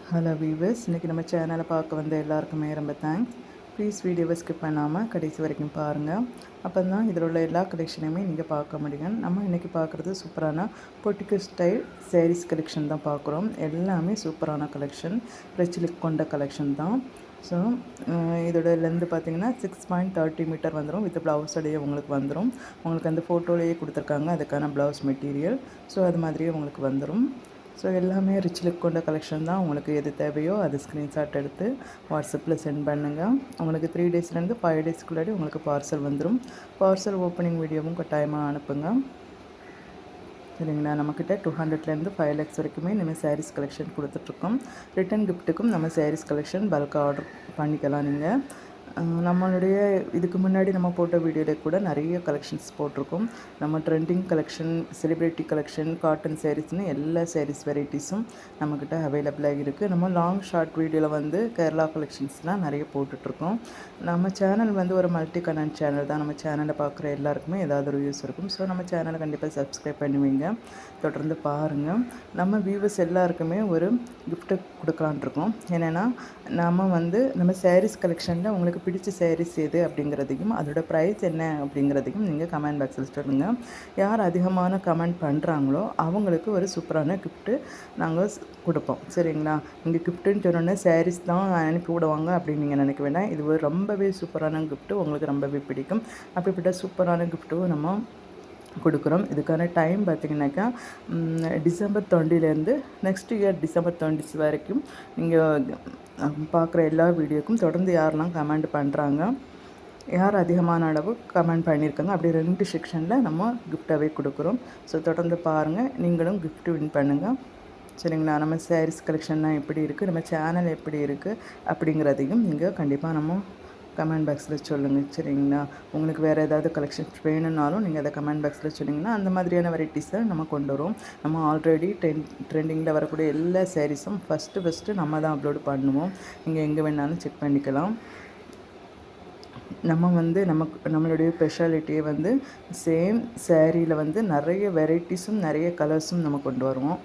Hello viewers, இன்றைக்கி நம்ம சேனலை பார்க்க வந்த எல்லாருக்குமே ரொம்ப தேங்க்ஸ். ப்ளீஸ் வீடியோவை ஸ்கிப் பண்ணாமல் கடைசி வரைக்கும் பாருங்கள். அப்போ தான் இதில் உள்ள எல்லா கலெக்ஷனையுமே நீங்கள் பார்க்க முடியும். நம்ம இன்றைக்கி பார்க்குறது சூப்பரான பொட்டிக்கு ஸ்டைல் சாரீஸ் கலெக்ஷன் தான் பார்க்குறோம். எல்லாமே சூப்பரான கலெக்ஷன், ரிச் கொண்ட கலெக்ஷன் தான். ஸோ இதோட லென்த்து பார்த்திங்கன்னா 6.30 மீட்டர் வந்துடும். வித் ப்ளவுஸோடையே உங்களுக்கு வந்துடும். உங்களுக்கு அந்த ஃபோட்டோலேயே கொடுத்துருக்காங்க அதுக்கான ப்ளவுஸ் மெட்டீரியல். ஸோ அது மாதிரியே உங்களுக்கு வந்துடும். ஸோ எல்லாமே ரிச் லுக் கொண்ட கலெக்ஷன் தான். உங்களுக்கு எது தேவையோ அது ஸ்க்ரீன்ஷாட் எடுத்து வாட்ஸ்அப்பில் சென்ட் பண்ணுங்கள். உங்களுக்கு 3 டேஸ்லேருந்து 5 டேஸ்க்குள்ளாடி உங்களுக்கு பார்சல் வந்துடும். பார்சல் ஓப்பனிங் வீடியோவும் கட்டாயமாக அனுப்புங்க. சரிங்களா? நம்மக்கிட்ட 200லேருந்து 5 lakhs வரைக்குமே நம்ம சாரீஸ் கலெக்ஷன் கொடுத்துட்ருக்கோம். ரிட்டன் கிஃப்ட்டுக்கும் நம்ம சாரீஸ் கலெக்ஷன் பல்காக ஆர்டர் பண்ணிக்கலாம். நீங்கள் நம்மளுடைய இதுக்கு முன்னாடி நம்ம போட்ட வீடியோவில் கூட நிறைய கலெக்ஷன்ஸ் போட்டிருக்கோம். நம்ம trending collection, celebrity collection, cotton சாரீஸ்னு எல்லா சாரீஸ் வெரைட்டிஸும் நம்மக்கிட்ட அவைலபிளாக இருக்குது. நம்ம லாங் ஷார்ட் வீடியோவில் வந்து கேரளா கலெக்ஷன்ஸ்லாம் நிறைய போட்டுட்ருக்கோம். நம்ம சேனல் வந்து ஒரு மல்டி கனெக்ட் சேனல் தான். நம்ம சேனலை பார்க்குற எல்லாருக்குமே ஏதாவது ஒரு யூஸ் இருக்கும். ஸோ நம்ம சேனலை கண்டிப்பாக சப்ஸ்கிரைப் பண்ணுவீங்க, தொடர்ந்து பாருங்கள். நம்ம வியூவர்ஸ் எல்லாருக்குமே ஒரு கிஃப்ட்டு கொடுக்கலான்ட்ருக்கோம். என்னென்னா, நம்ம சாரீஸ் கலெக்ஷனில் உங்களுக்கு பிடிச்ச சாரீஸ் எது அப்படிங்கிறதையும் அதோட ப்ரைஸ் என்ன அப்படிங்கிறதையும் நீங்கள் கமெண்ட் பாக்ஸில் சொல்லுங்கள். யார் அதிகமான கமெண்ட் பண்ணுறாங்களோ அவங்களுக்கு ஒரு சூப்பரான கிஃப்ட்டு நாங்கள் கொடுப்போம். சரிங்களா? இங்கே கிஃப்ட்டுன்னு சொன்னோன்னே சாரீஸ் தான் அனுப்பி விடுவாங்க அப்படின்னு நீங்கள் நினைக்க வேண்டாம். இது ஒரு ரொம்பவே சூப்பரான கிஃப்ட்டு, உங்களுக்கு ரொம்பவே பிடிக்கும். அப்படிப்பட்ட சூப்பரான கிஃப்ட்டும் நம்ம கொடுக்குறோம். இதுக்கான டைம் பார்த்திங்கனாக்கா டிசம்பர் 20லேருந்து நெக்ஸ்ட் இயர் டிசம்பர் 20 வரைக்கும் நீங்கள் பார்க்குற எல்லா வீடியோக்கும் தொடர்ந்து யாரெல்லாம் கமெண்ட் பண்ணுறாங்க, யார் அதிகமான அளவு கமெண்ட் பண்ணியிருக்காங்க, அப்படி 2 செக்ஷனில் நம்ம கிஃப்டாகவே கொடுக்குறோம். ஸோ தொடர்ந்து பாருங்கள், நீங்களும் கிஃப்ட் வின் பண்ணுங்கள். சரிங்களா? நம்ம சாரீஸ் கலெக்ஷன்லாம் எப்படி இருக்குது, நம்ம சேனல் எப்படி இருக்குது அப்படிங்கிறதையும் நீங்கள் கண்டிப்பாக நம்ம கமெண்ட் பாக்ஸில் சொல்லுங்கள். சரிங்களா? உங்களுக்கு வேறு ஏதாவது கலெக்ஷன்ஸ் வேணும்னாலும் நீங்கள் அதை கமெண்ட் பாக்ஸில் சொன்னிங்கன்னா அந்த மாதிரியான வெரைட்டிஸை நம்ம கொண்டு வரோம். நம்ம ஆல்ரெடி ட்ரெண்டிங்கில் வரக்கூடிய எல்லா சாரீஸும் ஃபஸ்ட்டு நம்ம தான் அப்லோடு பண்ணுவோம். நீங்கள் எங்கே வேணாலும் செக் பண்ணிக்கலாம். நம்ம வந்து நம்மளுடைய ஸ்பெஷாலிட்டியே வந்து சேம் சேரீயில் வந்து நிறைய வெரைட்டிஸும் நிறைய கலர்ஸும் நம்ம கொண்டு வருவோம்.